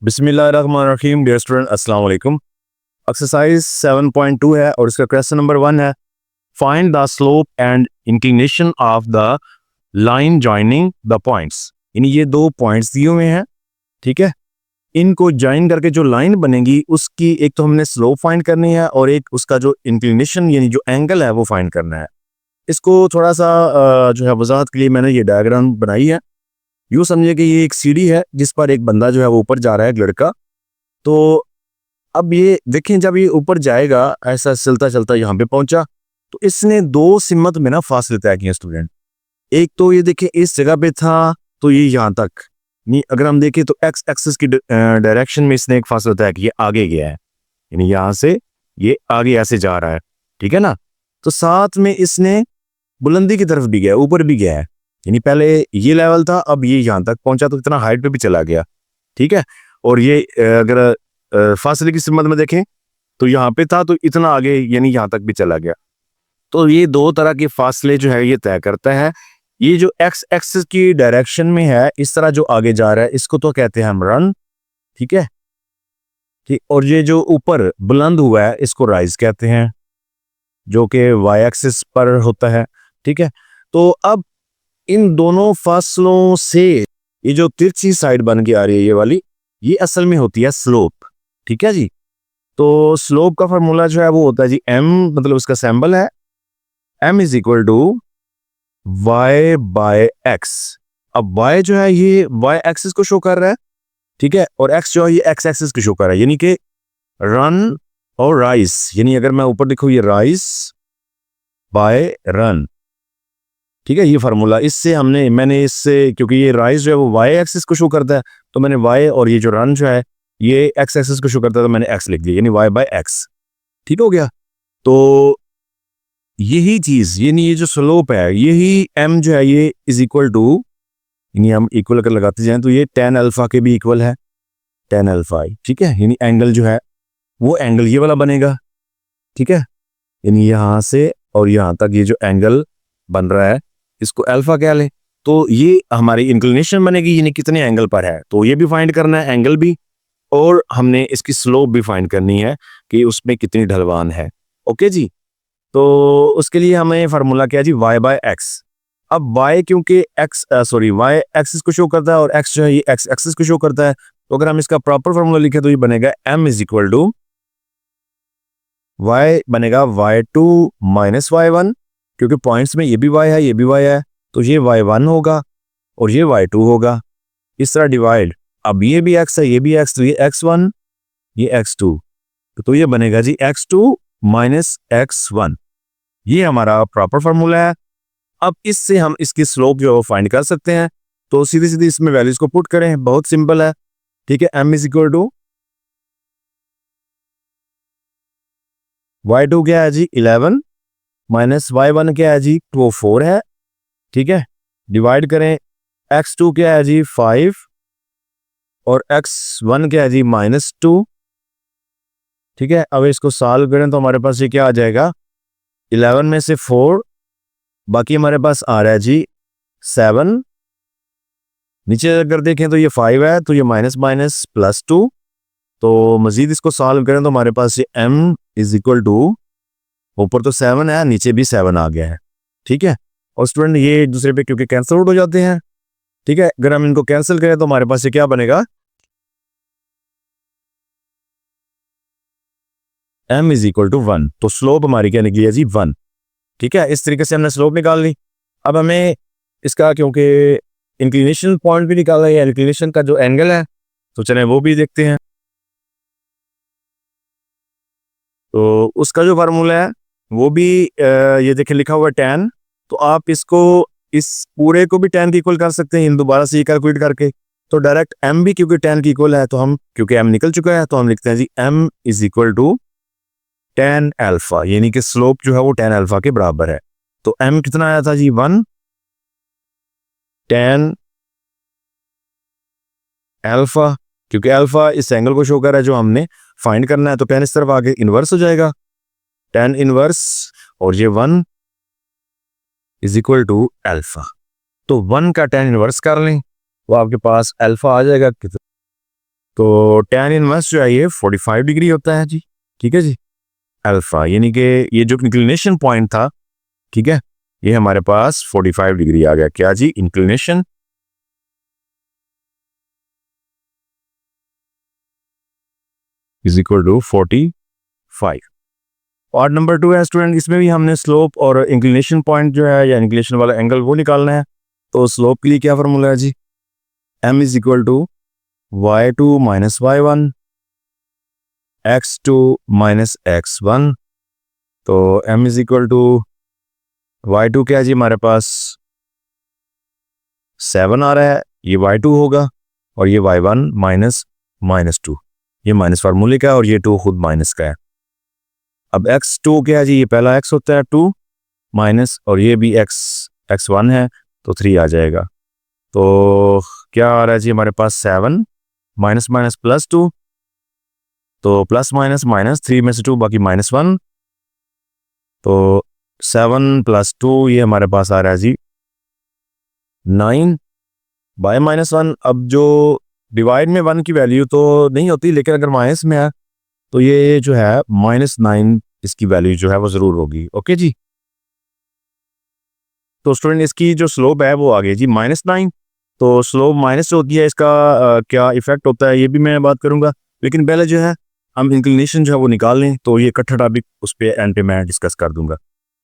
बिस्मिल्लाहिर्रहमानिर्रहीम। Dear student, अस्सलाम वालेकुम। एक्सरसाइज 7.2 है और इसका क्वेश्चन नंबर 1 है, find the slope and inclination of the line joining the points. यानी ये दो पॉइंट्स दिए हुए हैं, ठीक है। इनको ज्वाइन करके जो लाइन बनेगी उसकी एक तो हमने स्लोप फाइंड करनी है और एक उसका जो इंक्लिनेशन यानी जो एंगल है वो फाइंड करना है। इसको थोड़ा सा जो है वजाहत के लिए मैंने ये डायग्राम बनाई है। यूँ समझिए कि ये एक सीढ़ी है जिस पर एक बंदा जो है वो ऊपर जा रहा है, एक लड़का। तो अब ये देखें, जब ये ऊपर जाएगा ऐसा चलता चलता यहाँ पे पहुंचा, तो इसने दो सिमत में ना फासले तय किए स्टूडेंट। एक तो ये देखें इस जगह पे था तो ये यहाँ तक नहीं, अगर हम देखें तो एक्स एक्सिस की डायरेक्शन में इसने एक फासला तय किया, आगे गया है, यानी यहाँ से ये आगे ऐसे जा रहा है, ठीक है ना। तो साथ में इसने बुलंदी की तरफ भी गया, ऊपर भी गया है, यानी पहले ये लेवल था, अब ये यहाँ तक पहुंचा तो इतना हाइट पे भी चला गया, ठीक है। और ये अगर फासले की सिमत में देखें तो यहाँ पे था तो इतना आगे यानी यहाँ तक भी चला गया। तो ये दो तरह के फासले जो है ये तय करता है। ये जो एक्स एक्सिस की डायरेक्शन में है इस तरह जो आगे जा रहा है इसको तो कहते हैं हम रन, ठीक है, ठीक। और ये जो ऊपर बुलंद हुआ है इसको राइज कहते हैं, जो कि वाई एक्सिस पर होता है, ठीक है। तो अब इन दोनों फासलों से ये जो तिरछी साइड बन के आ रही है ये वाली, ये असल में होती है स्लोप, ठीक है जी। तो स्लोप का फार्मूला जो है वो होता है जी m, मतलब उसका सिंबल है m is equal to y by x. अब y जो है ये y एक्सिस को शो कर रहा है, ठीक है, और x जो है ये x एक्सिस को शो कर रहा है, यानी कि रन और राइज। यानी अगर मैं ऊपर देखूं ये राइज बाय रन, ठीक है, ये फार्मूला इससे मैंने इससे, क्योंकि ये राइज जो है वो वाई एक्सिस को शो करता है तो मैंने वाई, और ये जो रन जो है ये एक्स एक्सिस को शो करता है तो मैंने एक्स लिख दिया, यानी वाई बाय एक्स, ठीक हो गया। तो यही चीज यानी ये जो स्लोप है यही एम जो है ये इज इक्वल टू, यानी हम इक्वल अगर लगाते जाएं तो ये tan अल्फा के भी इक्वल है, tan अल्फा, ठीक है। यानी एंगल जो है वो एंगल ये वाला बनेगा, ठीक है। यानी यहाँ से और यहाँ तक ये जो एंगल बन रहा है इसको अल्फा कह लें, तो ये हमारी इंक्लिनेशन बनेगी, यानी कितने एंगल पर है, तो ये भी फाइंड करना है एंगल भी, और हमने इसकी स्लोप भी फाइंड करनी है कि उसमें कितनी ढलवान है। ओके जी। तो उसके लिए हमें फार्मूला क्या है जी, y बाय एक्स। अब y क्योंकि y एक्सिस को शो करता है और x जो है ये x एक्सिस को शो करता है, तो अगर हम इसका प्रॉपर फार्मूला लिखें तो ये बनेगा m is equal to y बनेगा y2 माइनस y1, क्योंकि पॉइंट्स में ये भी y है ये भी y है, तो ये y1 होगा और ये y2 होगा, इस तरह डिवाइड। अब ये भी x है ये भी x, तो ये x1 ये x2, तो ये बनेगा जी x2 माइनस x1। ये हमारा प्रॉपर फार्मूला है। अब इससे हम इसकी स्लोप जो है वो फाइंड कर सकते हैं, तो सीधी सीधी इसमें वैल्यूज को पुट करें, बहुत सिंपल है, ठीक है। m is equal to y2 क्या है जी 11 माइनस y1 क्या है जी 4 है, ठीक है। डिवाइड करें, x2 क्या है जी 5 और x1 क्या है जी -2, ठीक है। अब इसको सॉल्व करें तो हमारे पास ये क्या आ जाएगा, 11 में से 4, बाकी हमारे पास आ रहा है जी 7, नीचे अगर देखें तो ये 5 है तो ये माइनस माइनस +2, तो मजीद इसको सॉल्व करें तो हमारे पास ये m इज इक्वल टू, ऊपर तो 7 है नीचे भी 7 आ गया है, ठीक है। और स्टूडेंट ये एक दूसरे पे क्योंकि कैंसिल आउट हो जाते हैं, ठीक है। अगर हम इनको कैंसिल करें तो हमारे पास ये क्या बनेगा, m इज इक्वल टू 1, तो स्लोप हमारी क्या निकली है जी 1, ठीक है। इस तरीके से हमने स्लोप निकाल ली। अब हमें इसका क्योंकि इंक्लिनेशन पॉइंट भी निकालना है, इंक्लिनेशन का जो एंगल है, तो चलें वो भी देखते हैं। तो उसका जो फार्मूला है वो भी ये देखें लिखा हुआ है tan, तो आप इसको इस पूरे को भी tan की इक्वल कर सकते हैं दोबारा से ये कैलकुलेट करके, तो डायरेक्ट m भी क्योंकि tan की इक्वल है तो हम, क्योंकि m निकल चुका है तो हम लिखते हैं जी m is equal to tan alpha, यानी कि स्लोप जो है वो tan अल्फा के बराबर है। तो m कितना आया था जी 1 tan अल्फा, क्योंकि अल्फा इस एंगल को शो कर रहा है जो हमने फाइंड करना है, तो tan इस तरफ आगे इन्वर्स हो जाएगा, tan इन्वर्स, और ये 1 इज इक्वल टू अल्फा। तो 1 का tan इन्वर्स कर लें तो आपके पास अल्फा आ जाएगा, तो tan इनवर्स जो है ये 45 डिग्री होता है जी, ठीक है जी। अल्फा यानी कि ये जो इंक्लिनेशन पॉइंट था, ठीक है, ये हमारे पास 45 डिग्री आ गया। क्या जी? Inclination is equal to 45। Part number 2 है स्टूडेंट, इसमें भी हमने स्लोप और इंक्लिनेशन पॉइंट जो है या इंक्लिनेशन वाला एंगल वो निकालना है। तो स्लोप के लिए क्या फार्मूला है जी? m is equal to y2 minus y1 x2 minus x1। तो m is equal to y2 क्या है जी? हमारे पास 7 आ रहा है, ये y2 होगा, और ये y1 माइनस 2, ये माइनस फार्मूले का है और ये 2 खुद माइनस का है। अब x2 क्या है जी? ये पहला x होता है 2 माइनस, और ये भी x1 है तो 3 आ जाएगा। तो क्या आ रहा है जी? हमारे पास 7 माइनस माइनस प्लस 2, तो प्लस माइनस माइनस 3 में से 2 बाकी -1, तो 7 प्लस 2 ये हमारे पास आ रहा है जी 9 बाय -1। अब जो डिवाइड में 1 की वैल्यू तो नहीं होती, लेकिन अगर माइनस में है तो ये जो है -9 इसकी वैल्यू जो है वो ज़रूर होगी। ओके जी। तो स्टूडेंट इसकी जो स्लोप है वो आ गई जी -9। तो स्लोप माइनस जो होती है इसका क्या इफेक्ट होता है ये भी मैं बात करूंगा, लेकिन पहले जो है हम इंक्लिनेशन जो है वो निकाल लें। तो ये इकट्ठा टॉपिक उस पर एंड पे मैं डिस्कस कर दूंगा।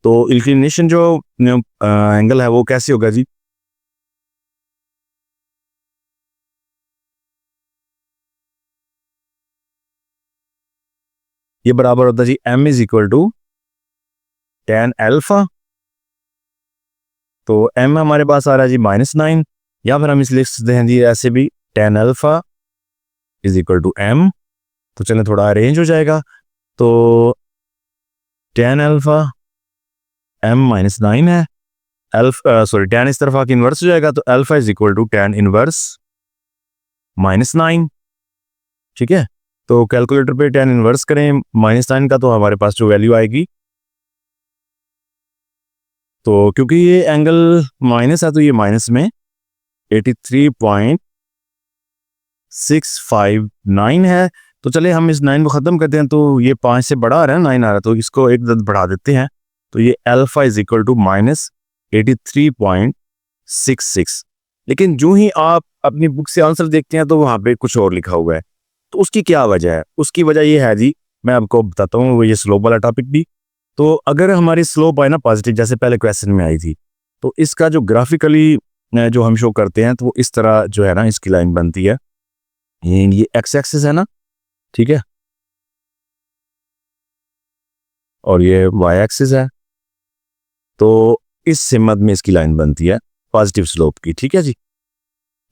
तो इंक्लिनेशन जो एंगल है वो कैसे होगा जी? ये बराबर होता है जी m is equal to tan alpha. तो m हमारे पास आ रहा है जी -9, या फिर हम इस लिख सकते हैं जी ऐसे भी tan alpha is equal to m। तो चलें थोड़ा अरेंज हो जाएगा। तो tan अल्फा m-9 है, सॉरी tan इस तरफ आके इन्वर्स हो जाएगा, तो alpha is equal to tan inverse -9, ठीक है। तो कैलकुलेटर पे tan इनवर्स करें -9 का, तो हमारे पास जो वैल्यू आएगी, तो क्योंकि ये एंगल माइनस है तो ये माइनस में 83.659 है। तो चले हम इस 9 को ख़त्म करते हैं, तो ये 5 से बड़ा आ रहा है, 9 आ रहा है, तो इसको एक दर्ज बढ़ा देते हैं। तो ये अल्फा इज इक्वल टू -83.66। लेकिन जो ही आप अपनी बुक से आंसर देखते हैं तो वहाँ पे कुछ और लिखा हुआ है। तो उसकी क्या वजह है? उसकी वजह ये है जी, मैं आपको बताता हूँ, वो ये स्लोप वाला टॉपिक भी। तो अगर हमारी स्लोप आए ना पॉजिटिव, जैसे पहले क्वेश्चन में आई थी, तो इसका जो ग्राफिकली जो हम शो करते हैं तो वो इस तरह जो है ना इसकी लाइन बनती है। ये एक्स एक्सिस है ना, ठीक है, और ये वाई एक्सिस है। तो इस सिमत में इसकी लाइन बनती है पॉजिटिव स्लोप की, ठीक है जी।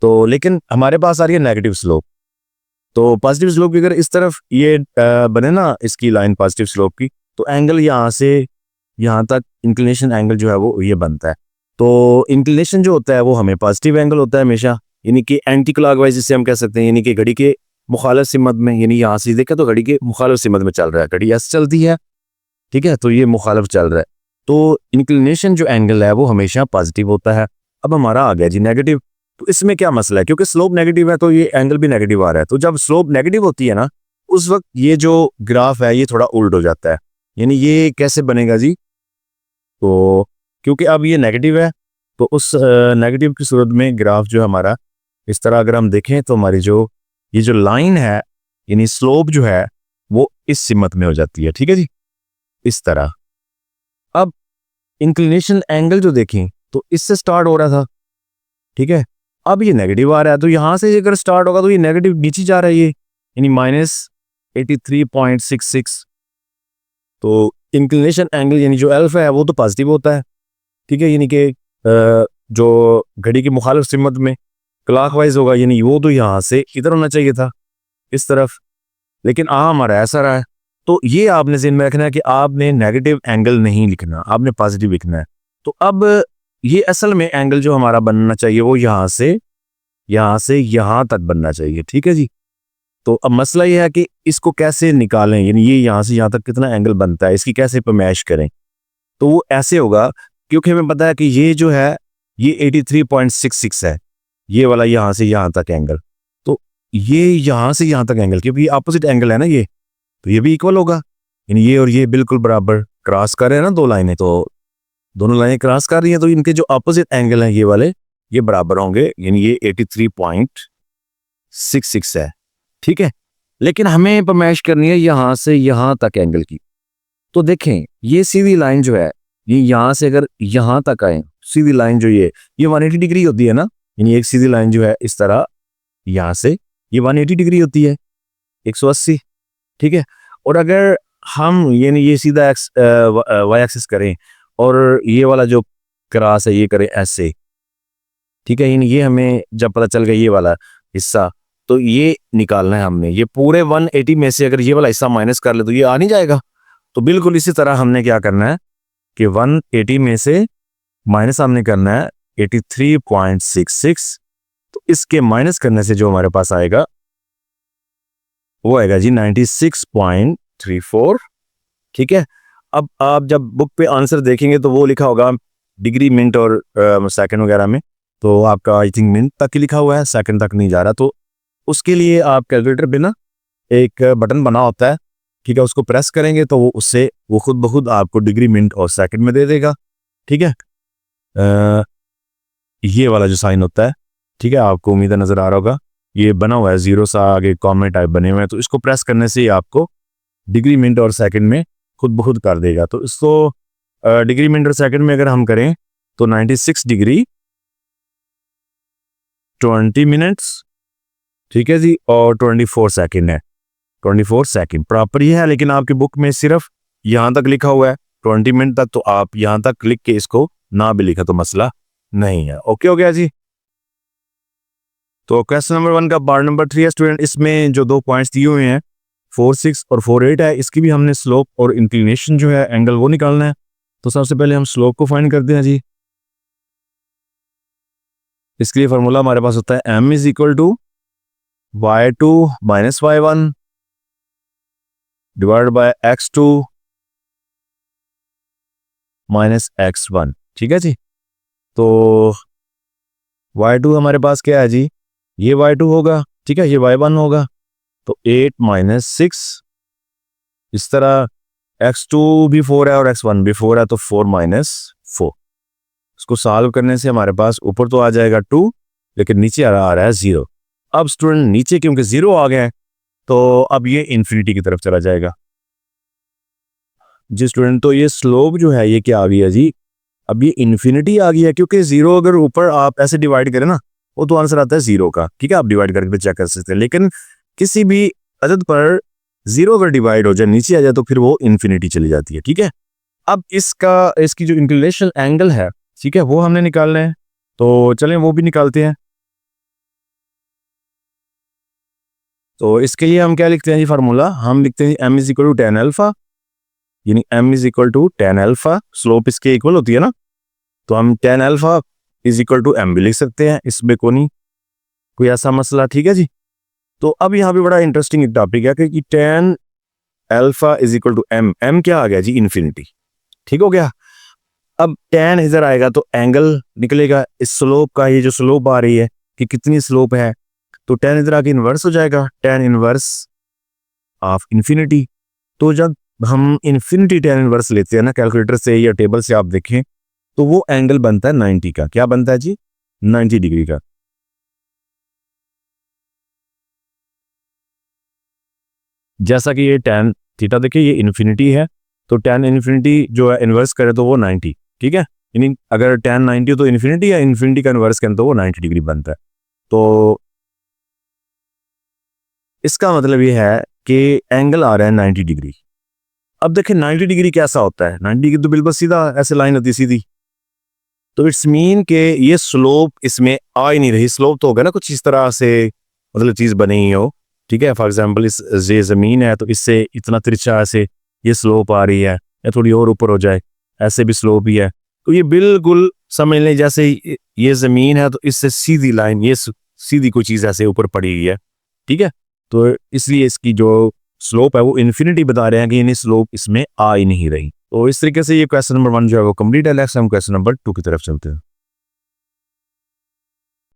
तो लेकिन हमारे पास आ रही है नेगेटिव स्लोप। तो पॉजिटिव स्लोप की अगर इस तरफ ये बने ना इसकी लाइन पॉजिटिव स्लोप की, तो एंगल यहाँ से यहाँ तक इंक्लिनेशन एंगल जो है वो ये बनता है। तो इंक्लिनेशन जो होता है वो हमें पॉजिटिव एंगल होता है हमेशा, यानी कि एंटी क्लॉकवाइज जिसे हम कह सकते हैं, यानी कि घड़ी के मुखालिफ सिमत में, यानी यहाँ से देखें तो घड़ी के मुखालिफ सिमत में चल रहा है, घड़ी ऐसे चलती है, ठीक है, तो ये मुखालिफ चल रहा है। तो इंक्लिनेशन जो एंगल है वो हमेशा पॉजिटिव होता है। अब हमारा आ गया जी नेगेटिव। तो इसमें क्या मसला है? क्योंकि स्लोप नेगेटिव है तो ये एंगल भी नेगेटिव आ रहा है। तो जब स्लोप नेगेटिव होती है ना, उस वक्त ये जो ग्राफ है ये थोड़ा उल्ट हो जाता है। यानी ये कैसे बनेगा जी? तो क्योंकि अब ये नेगेटिव है, तो उस नेगेटिव की सूरत में ग्राफ जो हमारा इस तरह अगर हम देखें तो हमारी जो ये जो लाइन है यानी स्लोप जो है वो इस सिमत में हो जाती है, ठीक है जी, इस तरह। अब इंक्लिनेशन एंगल जो देखें तो इससे स्टार्ट हो रहा था, ठीक है, अब ये नेगेटिव आ रहा है, तो यहां से अगर स्टार्ट होगा तो ये नेगेटिव नीचे जा रहा है, ये यानी -83.66। तो इंक्लिनेशन एंगल यानी जो अल्फा है वो तो पॉजिटिव होता है, ठीक है, यानी कि जो घड़ी की मुखालिफ सिमत में क्लॉकवाइज होगा, यानी वो तो यहाँ से इधर होना चाहिए था, इस तरफ, लेकिन हमारा ऐसा रहा है। तो ये आपने ज़हन में रखना है कि आपने नेगेटिव एंगल नहीं लिखना, आपने पॉजिटिव लिखना है। तो अब ये असल में एंगल जो हमारा बनना चाहिए वो यहाँ से यहाँ तक बनना चाहिए, ठीक है जी। तो अब मसला ये है कि इसको कैसे निकालें, यानी ये यहाँ से यहाँ तक कितना एंगल बनता है, इसकी कैसे पैमाइश करें। तो वो ऐसे होगा, क्योंकि हमें पता है कि ये जो है ये 83.66 है, ये वाला यहाँ से यहाँ तक एंगल। तो ये यहाँ से यहाँ तक एंगल, क्योंकि अपोजिट एंगल है ना ये, तो ये भी इक्वल होगा। यानी ये और ये बिल्कुल बराबर क्रॉस कर रहे हैं ना दो लाइनें, तो दोनों लाइनें क्रॉस कर रही हैं, तो इनके जो अपोजिट एंगल हैं ये वाले, ये बराबर होंगे। यानी ये 83.66 है, ठीक है। लेकिन हमें पैमाइश करनी है यहाँ से यहाँ तक एंगल की। तो देखें ये सीधी लाइन जो है, ये यहाँ से अगर यहाँ तक आए, सीधी लाइन जो ये 180 डिग्री होती है ना, यानी एक सीधी लाइन जो है इस तरह यहाँ से ये 180 डिग्री होती है, 180, ठीक है। और अगर हम ये सीधा वाई एक्सिस करें और ये वाला जो क्रॉस है ये करें ऐसे, ठीक है। यानी ये हमें जब पता चल गया ये वाला हिस्सा, तो ये निकालना है हमने। ये पूरे 180 में से अगर ये वाला हिस्सा माइनस कर ले तो ये आ नहीं जाएगा। तो बिल्कुल इसी तरह हमने क्या करना है कि 180 में से माइनस हमने करना है 83.66, तो इसके माइनस करने से जो हमारे पास आएगा वो आएगा जी 96.34, ठीक है। अब आप जब बुक पे आंसर देखेंगे तो वो लिखा होगा डिग्री, मिनट और सेकंड वगैरह में, तो आपका आई थिंक मिनट तक ही लिखा हुआ है, सेकंड तक नहीं जा रहा। तो उसके लिए आप कैलकुलेटर पे ना एक बटन बना होता है, ठीक है, उसको प्रेस करेंगे तो वो खुद ब खुद आपको डिग्री, मिनट और सेकंड में दे देगा, ठीक है। ये वाला जो साइन होता है, ठीक है, आपको उम्मीद नजर आ रहा होगा, ये बना हुआ है जीरो सा, आगे कॉमा टाइप बने हुए हैं, तो इसको प्रेस करने से ही आपको डिग्री, मिनट और सेकंड में खुद ब खुद कर देगा। तो इसको डिग्री, मिनट और सेकंड में अगर हम करें तो 96 डिग्री 20 मिनट्स, ठीक है जी, और 24 सेकंड है, 24 सेकंड प्रॉपर ही है। लेकिन आपकी बुक में सिर्फ यहाँ तक लिखा हुआ है 20 मिनट तक, तो आप यहाँ तक लिख के इसको ना भी लिखा तो मसला नहीं है। ओके हो गया जी। तो क्वेश्चन नंबर 1 का पार्ट नंबर 3 है स्टूडेंट, इसमें जो दो पॉइंट्स दिए हुए हैं 4.6 और 4.8 है, इसकी भी हमने स्लोप और इंक्लिनेशन जो है एंगल वो निकालना है। तो सबसे पहले हम स्लोप को फाइंड करते हैं जी। इसके लिए फार्मूला हमारे पास होता है m is equal to y2 minus y1 divide by x2 minus x1, ठीक है जी। तो y2 हमारे पास क्या है जी, ये y2 होगा, ठीक है, ये y1 होगा, तो 8 माइनस 6, इस तरह x2 भी 4 है और x1 भी 4 है, तो 4 माइनस 4। इसको सॉल्व करने से हमारे पास ऊपर तो आ जाएगा 2, लेकिन नीचे आ रहा है 0। अब स्टूडेंट नीचे क्योंकि 0 आ गए तो अब ये इन्फिनिटी की तरफ चला जाएगा जी स्टूडेंट। तो ये स्लोप जो है ये क्या आ गया जी, अब ये इन्फिनिटी आ गया, क्योंकि 0 अगर ऊपर आप ऐसे डिवाइड करें ना वो तो आंसर आता है 0 का, ठीक है, आप डिवाइड करके चेक कर सकते हैं। लेकिन किसी भी अदद पर 0 अगर डिवाइड हो जाए नीचे आ जाए तो फिर वो इन्फिनिटी चली जाती है, ठीक है। अब इसकी जो इंक्लिनेशन एंगल है, ठीक है, वो हमने निकालना है, तो चलें वो भी निकालते हैं। तो इसके लिए हम क्या लिखते हैं जी, फार्मूला हम लिखते हैं m is equal to tan alpha, यानी m is equal to tan alpha, slope इसके इक्वल होती है ना, तो हम tan alpha is equal to m भी लिख सकते हैं, इसमें कोई ऐसा मसला, ठीक है जी। तो अब यहाँ पे बड़ा इंटरेस्टिंग एक टॉपिक है कि tan alpha is equal to m क्या आ गया जी, इन्फिनिटी, ठीक हो गया। अब टेन इधर आएगा तो एंगल निकलेगा इस स्लोप का, ये जो स्लोप आ रही है कि कितनी स्लोप है, तो टेन इधर आके इन्वर्स हो जाएगा, टेन इन्वर्स ऑफ इन्फिनिटी। तो जब हम इन्फिनिटी टेन इन्वर्स लेते हैं ना कैलकुलेटर से या टेबल से आप देखें, तो वो एंगल बनता है 90 का। क्या बनता है जी, 90 डिग्री का। जैसा कि ये टेन थीटा देखिए ये इन्फिनिटी है, तो टेन इन्फिनिटी जो है इन्वर्स करे तो वो 90, ठीक है, यानी अगर टेन 90 तो इन्फिनिटी है, इन्फिनिटी का इन्वर्स करें तो वो 90 डिग्री बनता है। तो इसका मतलब ये है कि एंगल आ रहा है 90 डिग्री। अब देखें 90 डिग्री कैसा होता है, 90 डिग्री तो बिल्कुल सीधा ऐसे लाइन होती है सीधी, तो इट्स मीन के ये स्लोप इसमें आ ही नहीं रही। स्लोप तो होगा ना कुछ इस तरह से, मतलब चीज बनी ही हो, ठीक है। फॉर एग्जांपल इस ये जमीन है तो इससे इतना तिरछा ऐसे ये स्लोप आ रही है, या थोड़ी और ऊपर हो जाए ऐसे भी स्लोप ही है, तो ये बिल्कुल समझ लें जैसे ये जमीन है तो इससे सीधी लाइन, ये सीधी कोई चीज ऐसे ऊपर पड़ी हुई है, ठीक है। तो इसलिए इसकी जो स्लोप है वो इन्फिनिटी बता रहे हैं कि यानी स्लोप इसमें आ ही नहीं रही। तो इस तरीके से ये क्वेश्चन नंबर 1 जो है वो कंप्लीट है। नेक्स्ट हम क्वेश्चन नंबर 2 की तरफ चलते हैं।